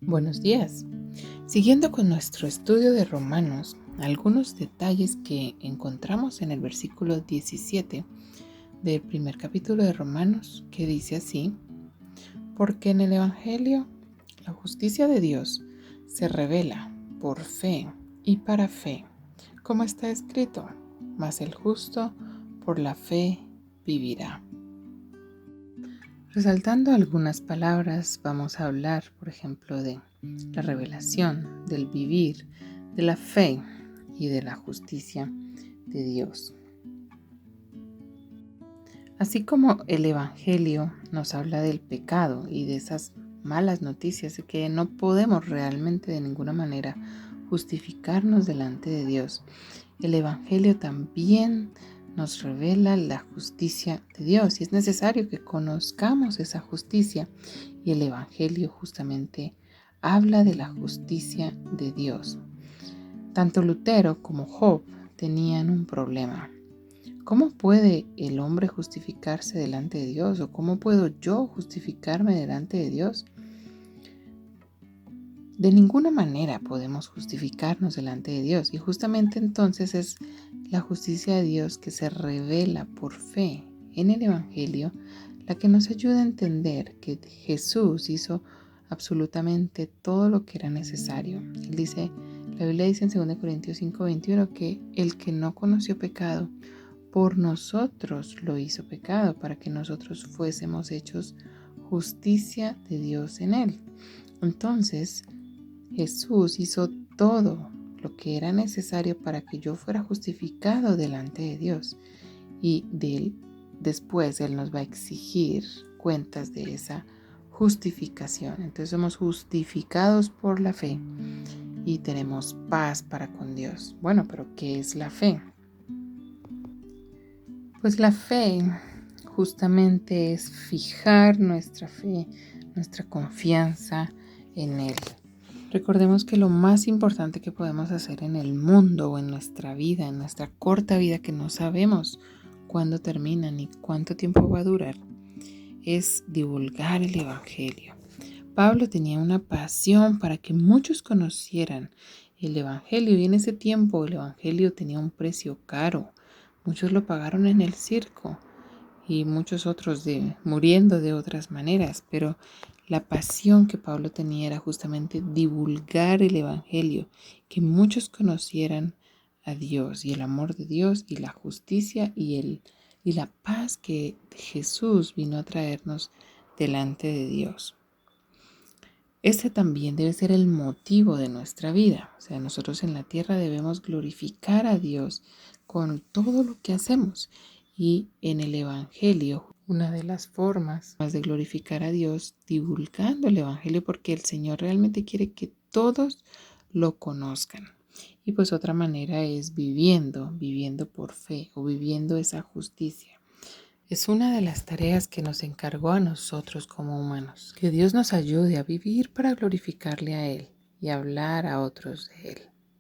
Buenos días. Siguiendo con nuestro estudio de Romanos, algunos detalles que encontramos en el versículo 17 del primer capítulo de Romanos, que dice así: porque en el Evangelio la justicia de Dios se revela por fe y para fe, como está escrito, mas el justo por la fe vivirá. Resaltando algunas palabras, vamos a hablar, por ejemplo, de la revelación, del vivir, de la fe y de la justicia de Dios. Así como el Evangelio nos habla del pecado y de esas malas noticias de que no podemos realmente de ninguna manera justificarnos delante de Dios, el Evangelio también nos revela la justicia de Dios y es necesario que conozcamos esa justicia, y el Evangelio justamente habla de la justicia de Dios. Tanto Lutero como Job tenían un problema. ¿Cómo puede el hombre justificarse delante de Dios? ¿O cómo puedo yo justificarme delante de Dios? De ninguna manera podemos justificarnos delante de Dios, y justamente entonces es la justicia de Dios que se revela por fe en el Evangelio la que nos ayuda a entender que Jesús hizo absolutamente todo lo que era necesario. La Biblia dice en 2 Corintios 5:21 que el que no conoció pecado, por nosotros lo hizo pecado, para que nosotros fuésemos hechos justicia de Dios en él. Entonces, Jesús hizo todo lo que era necesario para que yo fuera justificado delante de Dios, y después Él nos va a exigir cuentas de esa justificación. Entonces somos justificados por la fe y tenemos paz para con Dios. Bueno, pero ¿qué es la fe? Pues la fe justamente es fijar nuestra fe, nuestra confianza en Él. Recordemos que lo más importante que podemos hacer en el mundo o en nuestra vida, en nuestra corta vida que no sabemos cuándo termina ni cuánto tiempo va a durar, es divulgar el Evangelio. Pablo tenía una pasión para que muchos conocieran el Evangelio, y en ese tiempo el Evangelio tenía un precio caro. Muchos lo pagaron en el circo y muchos otros muriendo de otras maneras, pero la pasión que Pablo tenía era justamente divulgar el Evangelio, que muchos conocieran a Dios y el amor de Dios y la justicia y la paz que Jesús vino a traernos delante de Dios. Este también debe ser el motivo de nuestra vida. O sea, nosotros en la tierra debemos glorificar a Dios con todo lo que hacemos. Y en el Evangelio, una de las formas más de glorificar a Dios, divulgando el Evangelio, porque el Señor realmente quiere que todos lo conozcan. Y pues otra manera es viviendo por fe, o viviendo esa justicia. Es una de las tareas que nos encargó a nosotros como humanos. Que Dios nos ayude a vivir para glorificarle a Él y hablar a otros de Él.